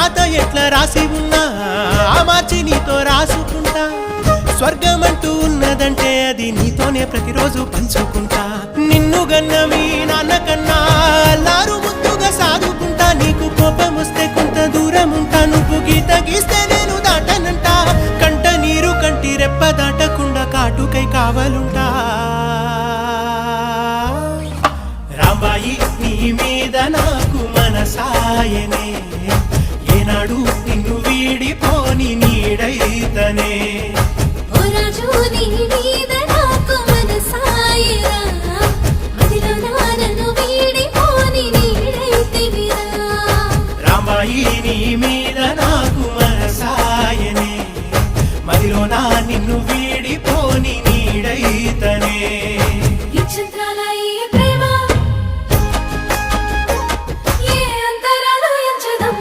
రాత ఎట్లా రాసి ఉన్నా ఆ మార్చి నీతో రాసుకుంటా స్వర్గమంటూ ఉన్నదంటే అది నీతోనే ప్రతిరోజు పంచుకుంటా నిన్ను గన్న మీ నాన్న కన్నా అల్లారు ముద్దుగా సాదుకుంటా నీకు కోపం వస్తే కొంత దూరం ఉంటా నువ్వు గీత గీస్తే నేను దాటనంటా కంట నీరు కంటి రెప్ప దాటకుండా కాటుకై కావలుంటా రాంబాయి నీ మీద నాకు మనసాయనే ఏనాడు నిన్ను వీడిపోని నీడైతనే రాంబాయి నీ